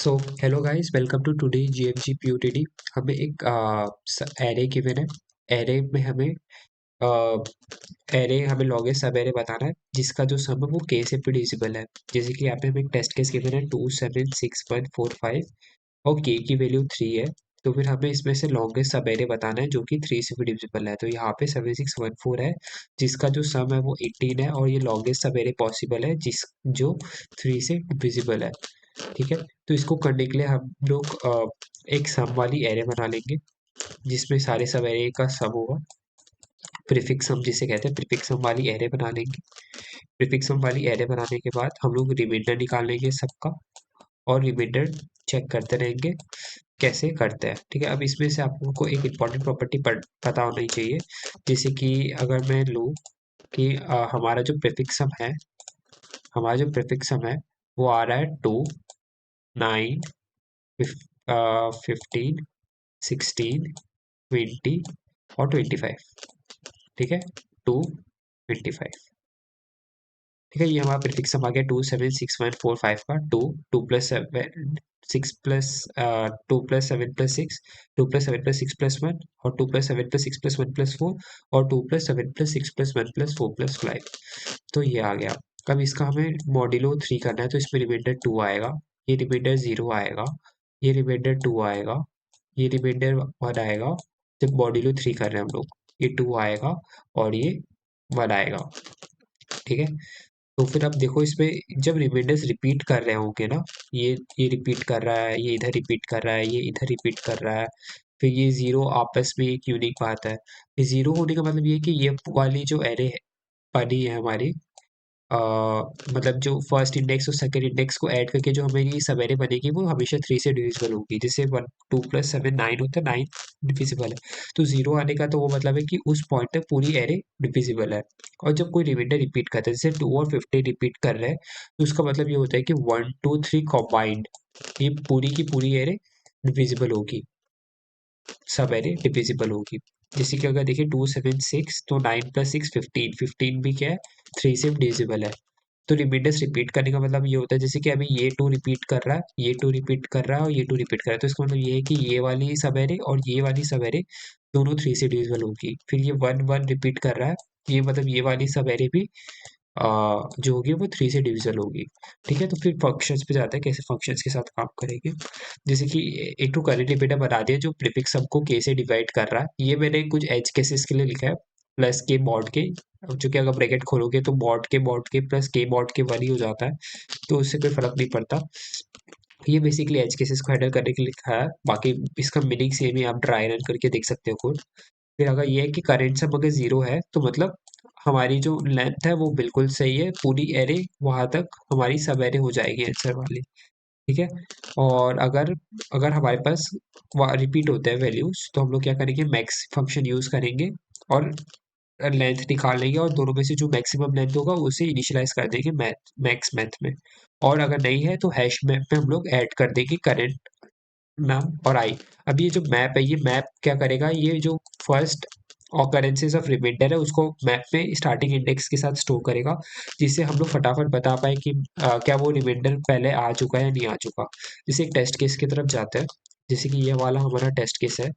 So hello guys, welcome to today GMG PUTD. हमें एक array given है। Array में हमें एरे हमें लॉन्गेस्ट सब एरे बताना है जिसका जो सम है वो के से डिविजिबल है। जैसे कि यहाँ पे हमें एक टेस्ट केस गिवन है 2 7 6 1 4 5 और के की वैल्यू 3 है। तो फिर हमें इसमें से लॉन्गेस्ट सब एरे बताना है जो कि 3 से डिविजिबल है। तो यहाँ पे 7614 है जिसका जो सम है वो 18 है, और ये लॉन्गेस्ट सब एरे पॉसिबल है जिस जो 3 से डिविजिबल है। ठीक है, तो इसको करने के लिए हम लोग एक सम वाली एरे बना लेंगे जिसमें सारे सब एरे का सम होगा। प्रीफिक्स सम जिसे कहते हैं, प्रीफिक्स सम वाली एरे बना लेंगे। प्रीफिक्स सम वाली एरे बनाने के बाद हम लोग रिमाइंडर निकाल लेंगे सबका, और रिमाइंडर चेक करते रहेंगे कैसे करते हैं। ठीक है, अब इसमें से आप लोगों को एक इम्पॉर्टेंट प्रॉपर्टी पता होनी चाहिए। जैसे कि अगर मैं लूँ कि हमारा जो प्रीफिक्स सम है, हमारा जो प्रीफिक्स सम है वो आ रहा है 2 9 15 16 20 और 25। ठीक है, 2 25। ठीक है, ये हमारा प्रीफिक्स सम आ गया 2 7 6 1 4 5 का। Two two plus seven six plus 2 plus 7 plus 6, 2 plus 7 plus 6 plus 1, और 2 प्लस 7 प्लस 6 प्लस 1 प्लस 4, और 2 plus 7 plus 6 plus 1 plus 4 plus 5। तो ये आ गया। अब इसका हमें मॉड्यूलो 3 करना है, तो इसमें रिमाइंडर 2 आएगा, ये रिमाइंडर 0 आएगा, ये रिमाइंडर 2 आएगा, ये रिमाइंडर 1 आएगा। जब मॉड्यूलो 3 कर रहे हैं हम लोग, ये 2 आएगा और ये 1 आएगा। ठीक है, तो फिर अब देखो इसमें जब रिमाइंडर्स रिपीट कर रहे होंगे ना, ये रिपीट कर रहा है, ये इधर रिपीट कर रहा है, ये इधर रिपीट कर रहा है, फिर ये जीरो आपस में एक यूनिक बात है। ये जीरो होने का मतलब ये है कि ये वाली जो एरे है बनी है हमारी, अ, मतलब जो फर्स्ट इंडेक्स और सेकंड इंडेक्स को ऐड करके जो हमारी सब एरे बनेगी वो हमेशा 3 से डिविजिबल होगी। जैसे 1 2 प्लस 7 9 होता है, 9 डिविजिबल है। तो जीरो आने का तो वो मतलब है कि उस पॉइंट तक पूरी एरे डिविजिबल है। और जब कोई रिमाइंडर रिपीट करता है, जैसे 2 और 50 रिपीट कर रहे हैं, तो उसका मतलब ये होता है कि 1 2 3 कॉम्बाइंड ये पूरी की पूरी एरे डिविजिबल होगी, सब एरे डिविजिबल होगी। जैसे कि अगर देखिए 2 7 6, तो 9 प्लस 6 15, 15 भी क्या है, 3 से डिविजिबल है। तो रिमाइंडर्स रिपीट करने का मतलब ये होता है, जैसे कि अभी ये 2 रिपीट कर रहा है, ये 2 रिपीट कर रहा है और ये 2 रिपीट कर रहा है, तो इसका मतलब ये है कि ये वाली सब एरे और ये वाली सब एरे दोनों 3 से डिविजिबल होगी। फिर ये 1 1 रिपीट कर रहा है, ये मतलब ये वाली सब एरे भी जो होगी वो 3 से डिविजिबल होगी। ठीक है, तो फिर फंक्शंस पे जाते हैं कैसे फंक्शंस के साथ काम करेंगे। जैसे कि एक तो करेंट बेटा बना दिया जो प्रीफिक्स सबको के से डिवाइड कर रहा है। ये मैंने कुछ एज केसेस के लिए लिखा है, प्लस के मॉड के, जो कि अगर ब्रैकेट खोलोगे तो mod k plus k mod के 1 ही हो जाता है, तो उससे कोई फर्क नहीं पड़ता। ये बेसिकली एज केसेस को हैंडल करने के लिए लिखा है, बाकी इसका मीनिंग सेम ही, आप ड्राई रन करके देख सकते हो कोड। फिर अगर ये है कि करेंट सब अगर जीरो है तो मतलब हमारी जो लेंथ है वो बिल्कुल सही है, पूरी एरे वहां तक हमारी सब एरे हो जाएगी आंसर वाली। ठीक है, और अगर अगर हमारे पास रिपीट होते हैं वैल्यूज, तो हम लोग क्या करेंगे, मैक्स फंक्शन यूज करेंगे और लेंथ निकाल लेंगे, और दोनों में से जो मैक्सिमम लेंथ होगा उसे इनिशियलाइज कर देंगे मैक्स मैथ में। और अगर नहीं है तो हैश मैप में हम लोग ऐड कर देंगे करेंट नाम और आई। अब ये जो मैप है, ये मैप क्या करेगा, ये जो फर्स्ट ऑकरेंसेस ऑफ रिमाइंडर है उसको मैप में स्टार्टिंग इंडेक्स के साथ स्टोर करेगा, जिससे हम लोग फटाफट बता पाए कि क्या वो रिमाइंडर पहले आ चुका है या नहीं आ चुका। जैसे एक टेस्ट केस की तरफ जाते हैं, जैसे कि ये वाला हमारा टेस्ट केस है।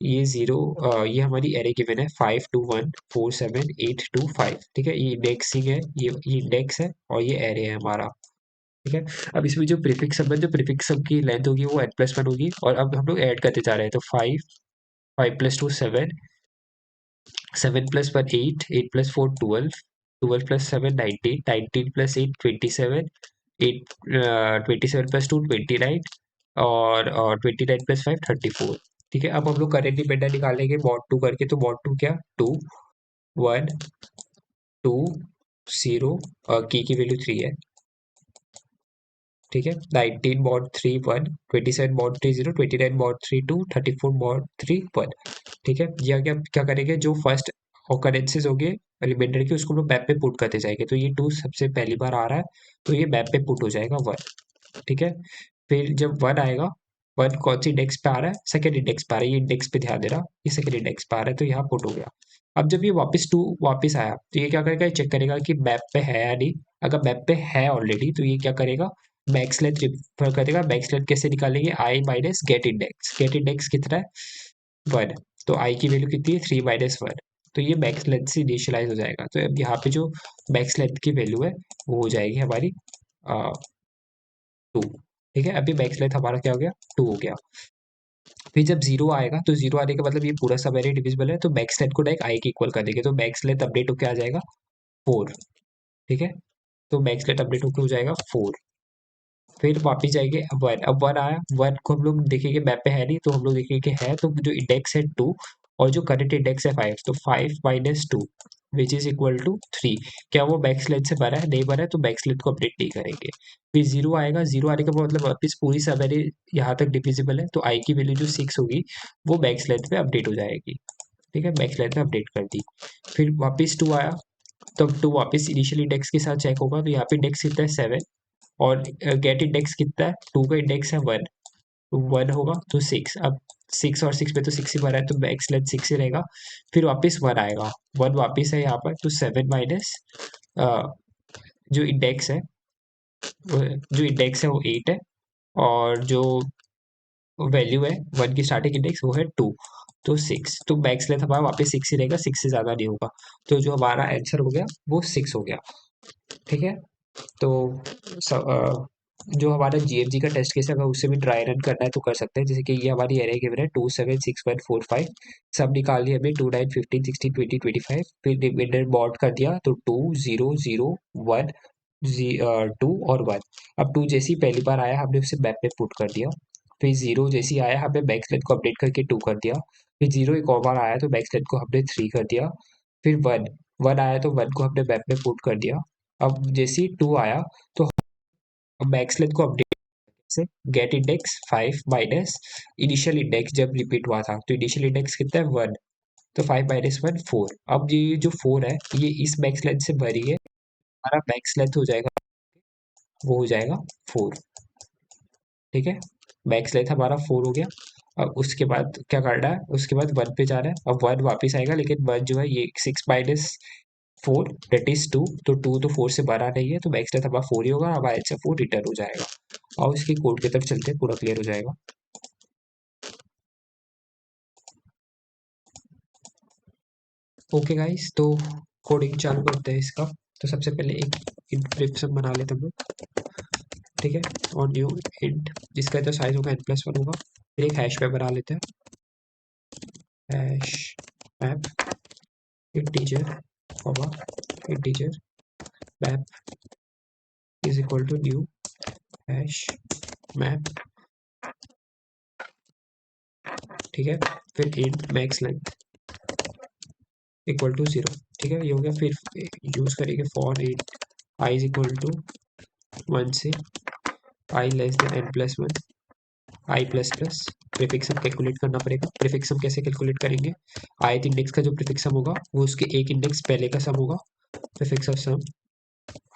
ये जीरो, ये हमारी एरे गिवन है 5 2 1 4 7 8 2 5। ठीक है, ये इंडेक्सिंग है, ये इंडेक्स है और ये एरे है हमारा। ठीक है, अब इसमें जो प्रीफिक्स सब है, जो प्रीफिक्स सब की लेंथ होगी वो n+1 होगी, और अब हम लोग ऐड करते जा रहे हैं। तो 5 5 + 2 7, 7 + 1 8, 8 + 4 12, 12 + 7 19, 19 + 8 27, 8 27 + 2 29, और 29 + 5 34। ठीक है, अब हम लोग करेंट डिपेंडेंट निकालेंगे मॉड 2 करके। तो मॉड 2 क्या, 2 1 2 0, की वैल्यू 3 है। ठीक है, 19 मॉड 3 1, 27 मॉड 3 0, 29 मॉड 3 2, 34 मॉड 3 1। ठीक है, ये क्या क्या करेंगे, जो फर्स्ट ऑकरेंसेस होंगे रिमाइंडर के उसको हम लोग मैप पे पुट करते जाएंगे। तो ये 2 सबसे पहली बार आ रहा है, तो ये मैप पे पुट हो जाएगा 1। ठीक है, फिर जब 1 आएगा, 1 कौन सी इंडेक्स पे आ रहा है, सेकंड इंडेक्स पे आ रहा है, ये इंडेक्स पे ध्यान देना, ये सेकंड इंडेक्स पे आ रहा है, तो यहाँ पुट हो गया। अब जब ये वापस 2 वापस आया, तो ये क्या करेगा, चेक करेगा कि मैप पे है या नहीं। अगर मैप पे है ऑलरेडी, तो ये क्या करेगा, बैकस्लैश रिफर करेगा। बैकस्लैश कैसे निकालेंगे, i minus get index. Get index कितना है, 1। तो आई की वैल्यू कितनी है, 3 माइनस 1। तो ये बैकस्लैश से इनिशियलाइज हो जाएगा। तो अब यहाँ पे जो बैकस्लैश की वैल्यू है वो हो जाएगी हमारी 2। ठीक है, अभी बैकस्लैश हमारा क्या हो गया, 2 हो गया। फिर जब जीरो आएगा तो जीरो आने का मतलब ये पूरा सब एरे डिविजिबल है, तो बैकस्लैश को डायरेक्ट आई के इक्वल कर देंगे, तो बैकस्लैश अपडेट होकर आ जाएगा 4। ठीक है, तो बैकस्लैश अपडेट होकर हो जाएगा 4। फिर वापिस जाएंगे, अब 1, अब 1 आया, 1 को हम लोग देखेंगे मैप पे है नहीं, तो हम लोग देखेंगे कि है, तो जो इंडेक्स है 2 और जो करंट इंडेक्स है 5, तो 5 minus 2 which is equal to 3। क्या वो बैक स्लैश से भरा है, नहीं भरा है, तो बैक स्लैश को अपडेट नहीं करेंगे। फिर जीरो आएगा, जीरो आने का मतलब वापिस पूरी सवेरे यहाँ तक डिविजिबल है, तो आई की वैल्यू जो 6 होगी वो बैक स्लैश पे अपडेट हो जाएगी। ठीक है, बैक स्लैश में अपडेट कर दी। फिर वापिस 2 आया, तब 2 वापिस इनिशियल इंडेक्स के साथ चेक होगा, तो यहाँ पे इंडेक्स कितना है 7, और गेट इंडेक्स कितना है, 2 का इंडेक्स है 1, तो 1 होगा तो 6। अब 6 और 6 में तो 6 ही भरा है, तो बैक स्लैश 6 ही रहेगा। फिर वापस 1 आएगा, 1 वापस है यहाँ पर, तो 7 माइनस जो इंडेक्स है वो 8 है, और जो वैल्यू है 1 की स्टार्टिंग इंडेक्स वो है 2, तो 6। तो बैक स्लैश हमारा वापस 6 ही रहेगा, 6 से ज़्यादा नहीं होगा। तो जो हमारा आंसर हो गया वो 6 हो गया। ठीक है, तो जो हमारा जीएफजी का टेस्ट केस है, अगर उससे भी ट्राई रन करना है तो कर सकते हैं। जैसे कि ये हमारी एरे गिवन है 2 7 6 1 4 5, सब निकाल लिया हमने, 2 9 15 16 20 25। फिर डिविडेंड मॉड कर दिया, तो 2 0 0 1 2 और 1। अब 2 जैसे ही पहली बार आया हमने उसे बैक में पुट कर दिया। फिर 0 जैसे ही आया हमने बैक स्लैश को अपडेट करके 2 कर दिया। फिर 0 एक और बार आया तो बैक स्लैश को हमने 3 कर दिया। फिर 1 1 आया तो 1 को हमने बैक में पुट कर दिया। अब जैसे ही 2 आया तो बैकस्लैश को अपडेट से gate index 5 minus initial index जब रिपीट हुआ था, तो इनिशियल इंडेक्स कितना है 1, तो 5 माइनस 1 4। अब ये जो 4 है ये इस बैकस्लैश से भरी है, हमारा बैकस्लैश हो जाएगा, वो हो जाएगा 4। ठीक है, बैकस्लैश हमारा 4 हो गया। अब उसके बाद क्या करना है, उसके बाद 1 पे जाना है। अब 1 वापस आएगा, लेकिन 1 जो है ये 6 माइनस 4 दैट इज 2, तो 2 तो 4 से बड़ा नहीं है, तो बैकस्लैश हमारा 4 ही होगा, हमारा आंसर 4 रिटर्न हो जाएगा। और इसके कोड की तरफ चलते हैं, पूरा क्लियर हो जाएगा। ओके गाइस, तो कोडिंग चालू करते हैं इसका। तो सबसे पहले एक इंक्रिप्शन बना लेते हैं हम लोग। ठीक है, और न्यू इंट जिसका जो साइज होगा n+1 होगा। फिर एक हैश मैप बना लेते हैं, hash map integer comma integer map is equal to new hash map. ठीक है, फिर int max length equal to 0। ठीक है, ये हो गया। फिर यूज करेंगे for int i is equal to 1 से i less than n+1 i plus plus. Prefix sum calculate करना पड़ेगा। प्रीफिक्सम कैसे कैलकुलेट करेंगे, ith इंडेक्स का जो प्रीफिक्सम होगा वो उसके एक इंडेक्स पहले का सम होगा। Prefix of sum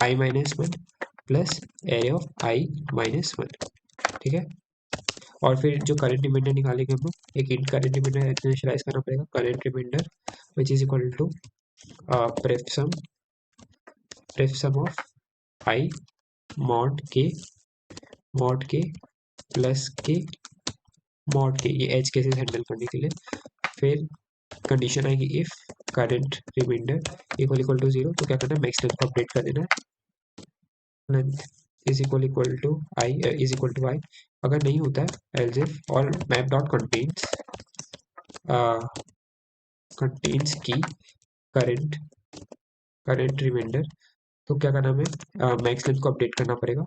i minus 1 plus array of i minus 1। ठीक है, और फिर जो करंट रिमाइंडर निकालेंगे हम लोग, एक इंट करंट रिमाइंडर इनिशियलाइज करना पड़ेगा। Current remainder which is equal to prefix sum of i mod k plus k mod k, ये एज केसेस हैंडल करने के लिए। फिर कंडीशन आएगी if current remainder equal to 0, तो क्या करना है, मैक्स लेंथ को अपडेट कर देना है। लेंथ इज इक्वल टू आई। अगर नहीं होता है एल्स इफ और मैप डॉट कंटेन्स की करंट करंट रिमाइंडर, तो क्या करना हमें, मैक्स लेंथ को अपडेट करना पड़ेगा।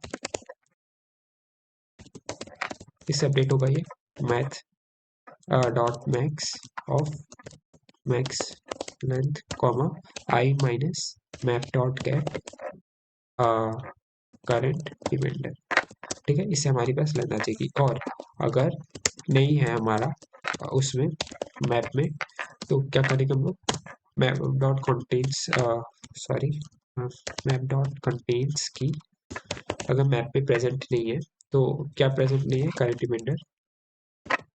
इससे अपडेट होगा ये math dot max of max length comma i minus map dot get current remainder. ठीक है, इससे हमारी पास लेंथ आ जाएगी। और अगर नहीं है हमारा उसमें मैप में, तो क्या करेंगे हम लोग, map dot contains sorry map dot contains की, अगर मैप में प्रेजेंट नहीं है, तो क्या प्रेजेंट नहीं है करंट रिमाइंडर,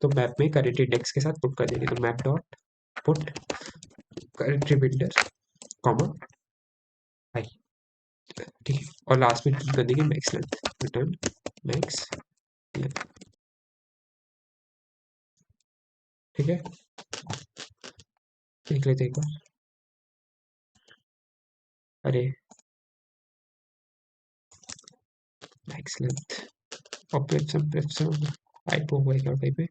तो मैप में करंट इंडेक्स के साथ पुट कर देंगे। तो map dot put current remainder comma i. ठीक है, और लास्ट में कर देंगे मैक्स लेंथ रिटर्न मैक्स, ठीक है, देख लेते एक बार। अरे max length operation preference type हो गया क्या कहीं पे?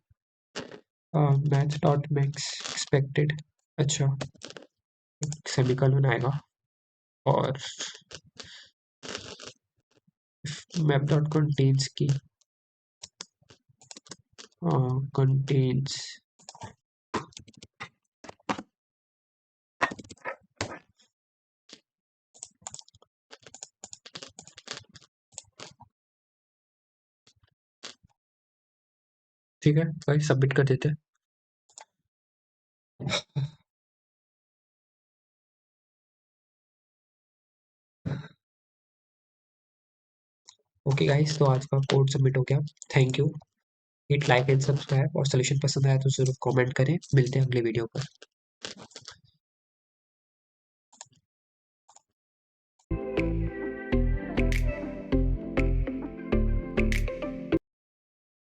मैथ डॉट मैक्स एक्सपेक्टेड, अच्छा सेमिकोलन आएगा और मैप डॉट कंटेन्स की कंटेन्स, ठीक है भाई सबमिट कर देते हैं। ओके गाइस, तो आज का कोड सबमिट हो गया। Thank you. Hit like and subscribe और सोल्यूशन पसंद आया तो जरूर कमेंट करें। मिलते हैं अगले वीडियो पर।